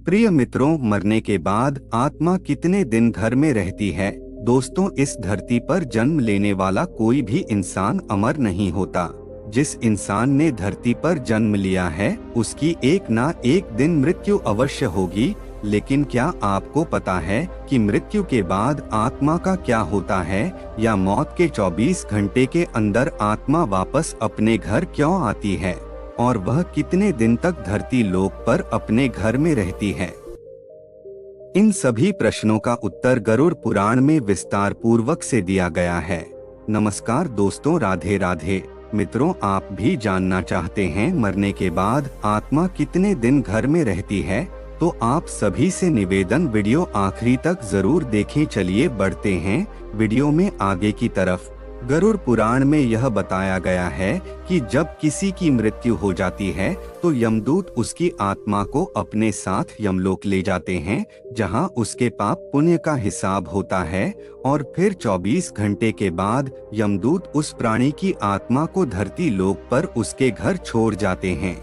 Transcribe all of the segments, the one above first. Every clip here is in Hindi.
प्रिय मित्रों, मरने के बाद आत्मा कितने दिन घर में रहती है? दोस्तों, इस धरती पर जन्म लेने वाला कोई भी इंसान अमर नहीं होता। जिस इंसान ने धरती पर जन्म लिया है उसकी एक ना एक दिन मृत्यु अवश्य होगी। लेकिन क्या आपको पता है कि मृत्यु के बाद आत्मा का क्या होता है, या मौत के 24 घंटे के अंदर आत्मा वापस अपने घर क्यों आती है, और वह कितने दिन तक धरती लोक पर अपने घर में रहती है? इन सभी प्रश्नों का उत्तर गरुड़ पुराण में विस्तार पूर्वक से दिया गया है। नमस्कार दोस्तों, राधे राधे। मित्रों, आप भी जानना चाहते हैं मरने के बाद आत्मा कितने दिन घर में रहती है? तो आप सभी से निवेदन, वीडियो आखिरी तक जरूर देखें। चलिए बढ़ते हैं वीडियो में आगे की तरफ। गरुड़ पुराण में यह बताया गया है कि जब किसी की मृत्यु हो जाती है तो यमदूत उसकी आत्मा को अपने साथ यमलोक ले जाते हैं, जहां उसके पाप पुण्य का हिसाब होता है, और फिर 24 घंटे के बाद यमदूत उस प्राणी की आत्मा को धरती लोक पर उसके घर छोड़ जाते हैं।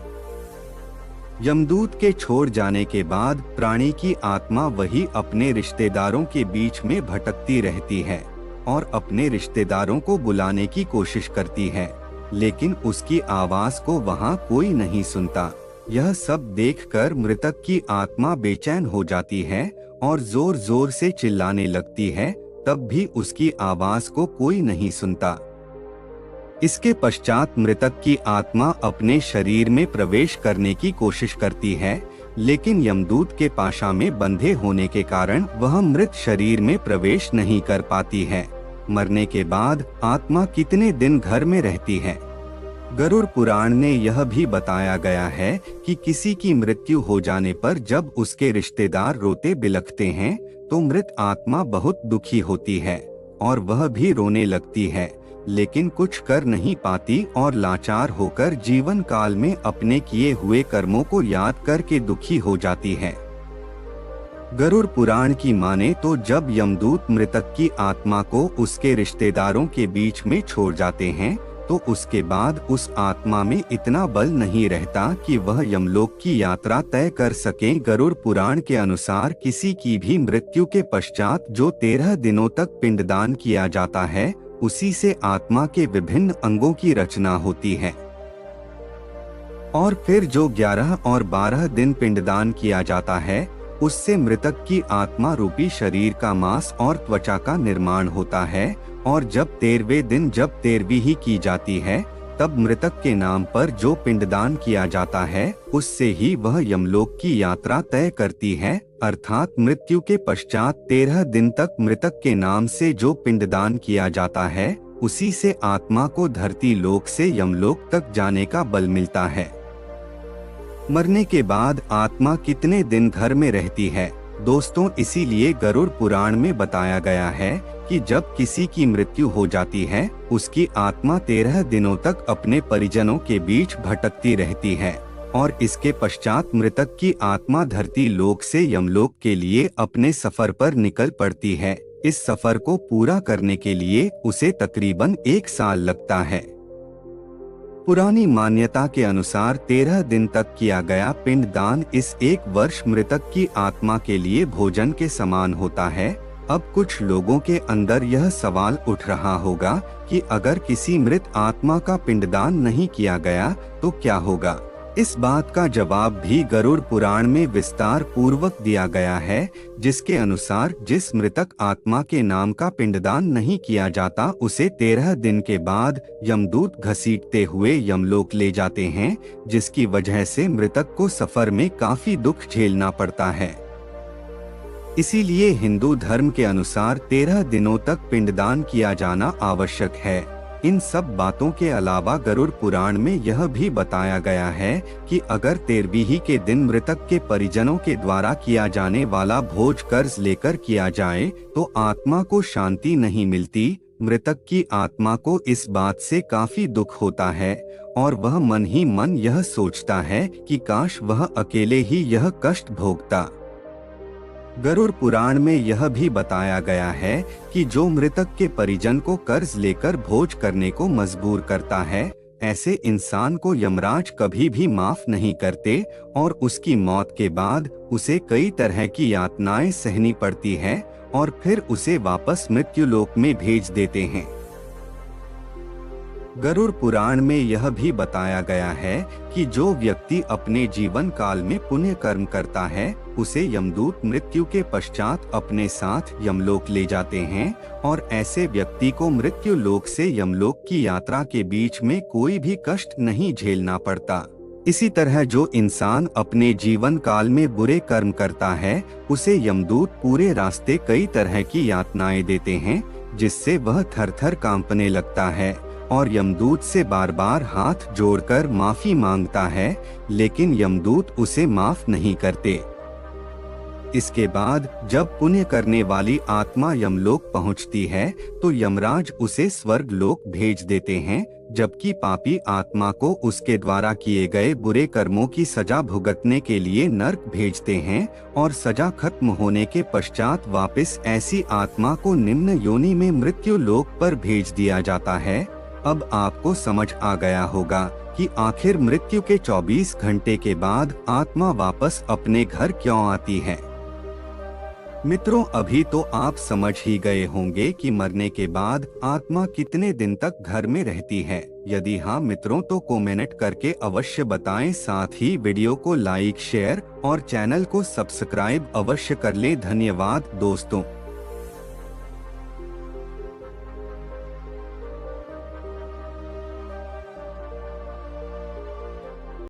यमदूत के छोड़ जाने के बाद प्राणी की आत्मा वही अपने रिश्तेदारों के बीच में भटकती रहती है और अपने रिश्तेदारों को बुलाने की कोशिश करती है, लेकिन उसकी आवाज को वहां कोई नहीं सुनता। यह सब देखकर मृतक की आत्मा बेचैन हो जाती है और जोर जोर से चिल्लाने लगती है, तब भी उसकी आवाज को कोई नहीं सुनता। इसके पश्चात मृतक की आत्मा अपने शरीर में प्रवेश करने की कोशिश करती है, लेकिन यमदूत के पाशा में बंधे होने के कारण वह मृत शरीर में प्रवेश नहीं कर पाती है। मरने के बाद आत्मा कितने दिन घर में रहती है? गरुड़ पुराण ने यह भी बताया गया है कि किसी की मृत्यु हो जाने पर जब उसके रिश्तेदार रोते बिलखते हैं तो मृत आत्मा बहुत दुखी होती है और वह भी रोने लगती है, लेकिन कुछ कर नहीं पाती और लाचार होकर जीवन काल में अपने किए हुए कर्मों को याद करके दुखी हो जाती है। गरुड़ पुराण की माने तो जब यमदूत मृतक की आत्मा को उसके रिश्तेदारों के बीच में छोड़ जाते हैं तो उसके बाद उस आत्मा में इतना बल नहीं रहता कि वह यमलोक की यात्रा तय कर सके। गरुड़ पुराण के अनुसार किसी की भी मृत्यु के पश्चात जो 13 दिनों तक पिंडदान किया जाता है, उसी से आत्मा के विभिन्न अंगों की रचना होती है, और फिर जो 11 और 12 दिन पिंडदान किया जाता है उससे मृतक की आत्मा रूपी शरीर का मांस और त्वचा का निर्माण होता है, और जब 13वें दिन जब 13वीं ही की जाती है तब मृतक के नाम पर जो पिंडदान किया जाता है उससे ही वह यमलोक की यात्रा तय करती है। अर्थात मृत्यु के पश्चात 13 दिन तक मृतक के नाम से जो पिंडदान किया जाता है उसी से आत्मा को धरती लोक से यमलोक तक जाने का बल मिलता है। मरने के बाद आत्मा कितने दिन घर में रहती है? दोस्तों, इसीलिए गरुड़ पुराण में बताया गया है कि जब किसी की मृत्यु हो जाती है उसकी आत्मा 13 दिनों तक अपने परिजनों के बीच भटकती रहती है, और इसके पश्चात मृतक की आत्मा धरती लोक से यमलोक के लिए अपने सफर पर निकल पड़ती है। इस सफर को पूरा करने के लिए उसे तकरीबन 1 साल लगता है। पुरानी मान्यता के अनुसार 13 दिन तक किया गया पिंडदान इस 1 वर्ष मृतक की आत्मा के लिए भोजन के समान होता है। अब कुछ लोगों के अंदर यह सवाल उठ रहा होगा कि अगर किसी मृत आत्मा का पिंडदान नहीं किया गया तो क्या होगा? इस बात का जवाब भी गरुड़ पुराण में विस्तार पूर्वक दिया गया है, जिसके अनुसार जिस मृतक आत्मा के नाम का पिंडदान नहीं किया जाता उसे 13 दिन के बाद यमदूत घसीटते हुए यमलोक ले जाते हैं, जिसकी वजह से मृतक को सफर में काफी दुख झेलना पड़ता है। इसीलिए हिंदू धर्म के अनुसार 13 दिनों तक पिंडदान किया जाना आवश्यक है। इन सब बातों के अलावा गरुड़ पुराण में यह भी बताया गया है कि अगर 13वीं ही के दिन मृतक के परिजनों के द्वारा किया जाने वाला भोज कर्ज लेकर किया जाए तो आत्मा को शांति नहीं मिलती। मृतक की आत्मा को इस बात से काफी दुख होता है और वह मन ही मन यह सोचता है कि काश वह अकेले ही यह कष्ट भोगता। गरुड़ पुराण में यह भी बताया गया है कि जो मृतक के परिजन को कर्ज लेकर भोज करने को मजबूर करता है ऐसे इंसान को यमराज कभी भी माफ नहीं करते और उसकी मौत के बाद उसे कई तरह की यातनाएं सहनी पड़ती है और फिर उसे वापस मृत्युलोक में भेज देते हैं। गरुड़ पुराण में यह भी बताया गया है कि जो व्यक्ति अपने जीवन काल में पुण्य कर्म करता है उसे यमदूत मृत्यु के पश्चात अपने साथ यमलोक ले जाते हैं और ऐसे व्यक्ति को मृत्यु लोक से यमलोक की यात्रा के बीच में कोई भी कष्ट नहीं झेलना पड़ता। इसी तरह जो इंसान अपने जीवन काल में बुरे कर्म करता है उसे यमदूत पूरे रास्ते कई तरह की यातनाएं देते हैं जिससे वह थर-थर कांपने लगता है और यमदूत से बार बार हाथ जोड़कर माफी मांगता है, लेकिन यमदूत उसे माफ नहीं करते। इसके बाद जब पुण्य करने वाली आत्मा यमलोक पहुंचती है तो यमराज उसे स्वर्ग लोक भेज देते हैं, जबकि पापी आत्मा को उसके द्वारा किए गए बुरे कर्मों की सजा भुगतने के लिए नर्क भेजते हैं और सजा खत्म होने के पश्चात वापस ऐसी आत्मा को निम्न योनि में मृत्यु लोक पर भेज दिया जाता है। अब आपको समझ आ गया होगा कि आखिर मृत्यु के 24 घंटे के बाद आत्मा वापस अपने घर क्यों आती है। मित्रों, अभी तो आप समझ ही गए होंगे कि मरने के बाद आत्मा कितने दिन तक घर में रहती है। यदि हाँ मित्रों तो कमेंट करके अवश्य बताएं, साथ ही वीडियो को लाइक, शेयर और चैनल को सब्सक्राइब अवश्य कर लें। धन्यवाद दोस्तों।